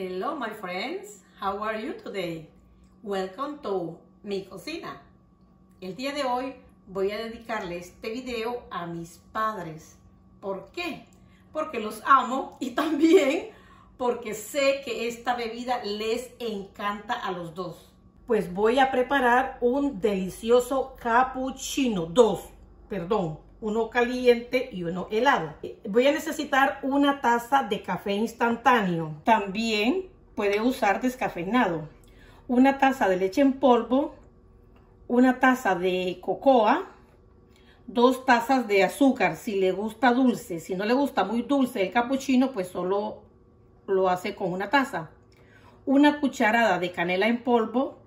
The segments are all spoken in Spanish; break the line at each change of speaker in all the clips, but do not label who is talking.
Hello my friends, how are you today? Welcome to mi cocina. El día de hoy voy a dedicarle este video a mis padres. ¿Por qué? Porque los amo y también porque sé que esta bebida les encanta a los dos. Pues voy a preparar un delicioso cappuccino, uno caliente y uno helado. Voy a necesitar una taza de café instantáneo. También puede usar descafeinado. Una taza de leche en polvo, una taza de cocoa, 2 tazas de azúcar si le gusta dulce. Si no le gusta muy dulce el cappuccino, pues solo lo hace con una taza. Una cucharada de canela en polvo,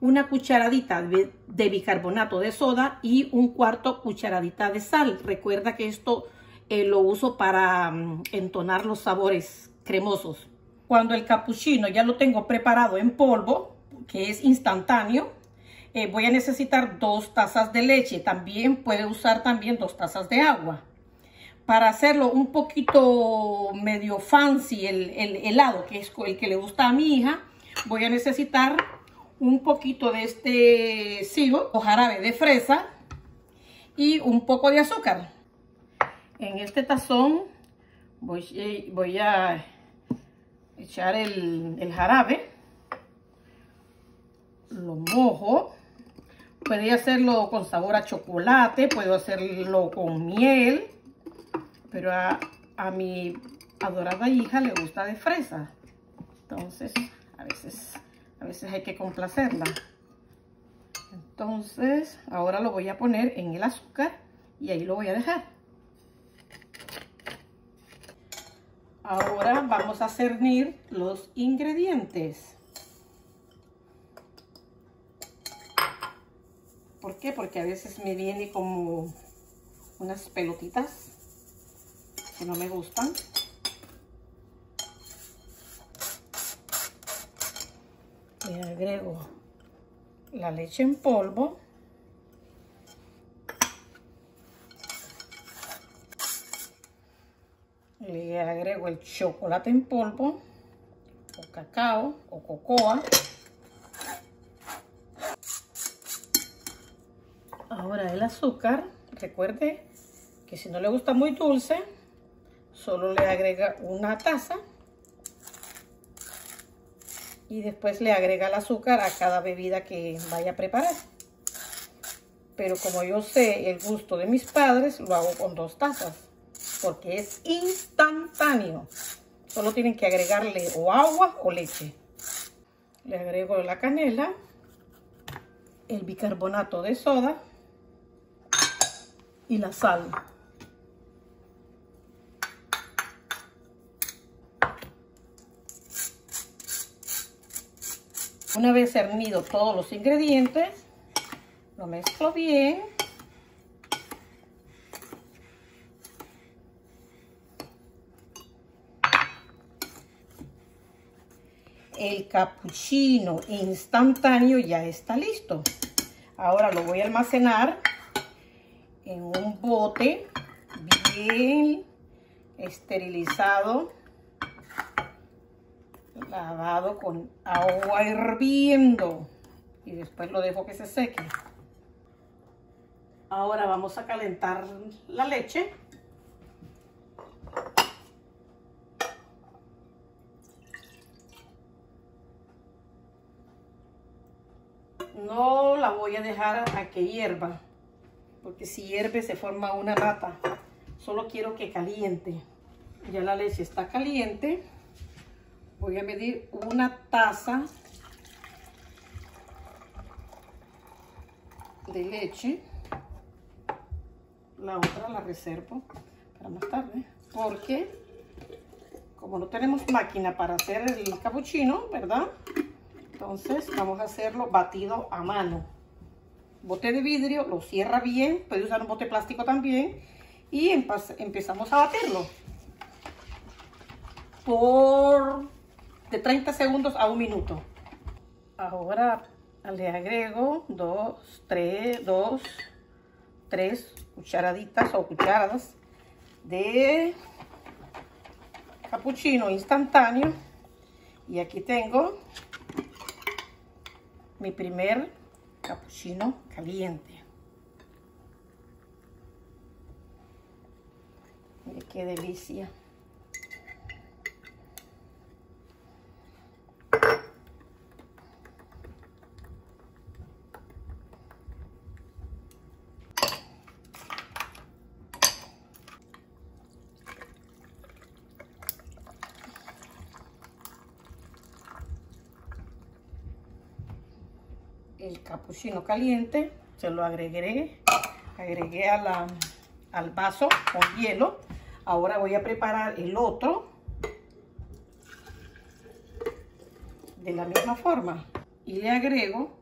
una cucharadita de bicarbonato de soda y un cuarto cucharadita de sal. Recuerda que esto lo uso para entonar los sabores cremosos. Cuando el cappuccino ya lo tengo preparado en polvo, que es instantáneo, voy a necesitar 2 tazas de leche. También puede usar 2 tazas de agua. Para hacerlo un poquito medio fancy el helado, que es el que le gusta a mi hija, voy a necesitar un poquito de este sirope o jarabe de fresa y un poco de azúcar. En este tazón voy a echar el jarabe, lo mojo. Puede hacerlo con sabor a chocolate, puedo hacerlo con miel, pero a mi adorada hija le gusta de fresa. Entonces a veces hay que complacerla. Entonces ahora lo voy a poner en el azúcar y ahí lo voy a dejar. Ahora vamos a cernir los ingredientes. ¿Por qué? Porque a veces me viene como unas pelotitas que no me gustan. Le agrego la leche en polvo. Le agrego el chocolate en polvo, o cacao, o cocoa. Ahora el azúcar. Recuerde que si no le gusta muy dulce, solo le agrega una taza. Y después le agrega el azúcar a cada bebida que vaya a preparar. Pero como yo sé el gusto de mis padres, lo hago con 2 tazas. Porque es instantáneo. Solo tienen que agregarle o agua o leche. Le agrego la canela, el bicarbonato de soda y la sal. Una vez cernido todos los ingredientes, lo mezclo bien. El cappuccino instantáneo ya está listo. Ahora lo voy a almacenar en un bote bien esterilizado, lavado con agua hirviendo, y después lo dejo que se seque. Ahora vamos a calentar la leche. No la voy a dejar a que hierva, porque si hierve se forma una nata. Solo quiero que caliente. Ya la leche está caliente. Voy a medir una taza de leche. La otra la reservo para más tarde, porque como no tenemos máquina para hacer el cappuccino, ¿verdad? Entonces vamos a hacerlo batido a mano. Bote de vidrio, lo cierra bien, puede usar un bote plástico también, y empezamos a batirlo de 30 segundos a 1 minuto. Ahora le agrego 3 cucharaditas o cucharadas de cappuccino instantáneo Y aquí tengo mi primer capuchino caliente. Mire qué delicia. El capuchino caliente se lo agregué al vaso con hielo. Ahora voy a preparar el otro de la misma forma y le agrego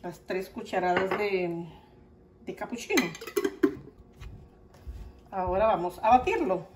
las 3 cucharadas de capuchino. Ahora vamos a batirlo.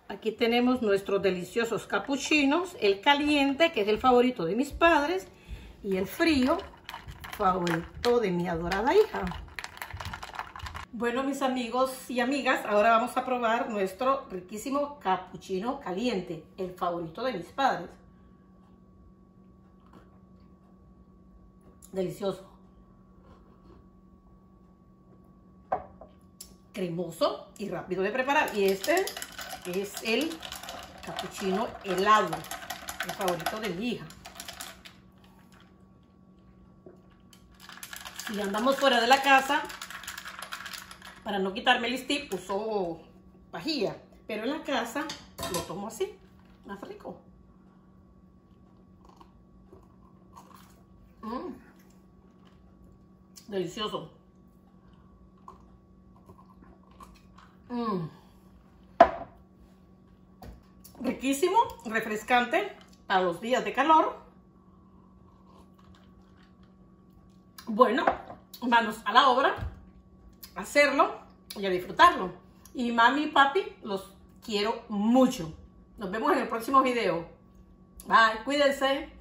Aquí tenemos nuestros deliciosos capuchinos, el caliente, que es el favorito de mis padres, y el frío, favorito de mi adorada hija. Bueno, mis amigos y amigas, ahora vamos a probar nuestro riquísimo capuchino caliente, el favorito de mis padres. Delicioso. Cremoso y rápido de preparar. Y este es el capuchino helado, el favorito de mi hija. Si andamos fuera de la casa, para no quitarme el stick, uso pajilla, pero en la casa lo tomo así, más rico. Delicioso. Riquísimo, refrescante a los días de calor. Bueno, manos a la obra, a hacerlo y a disfrutarlo. Y mami y papi, los quiero mucho. Nos vemos en el próximo video. Bye, cuídense.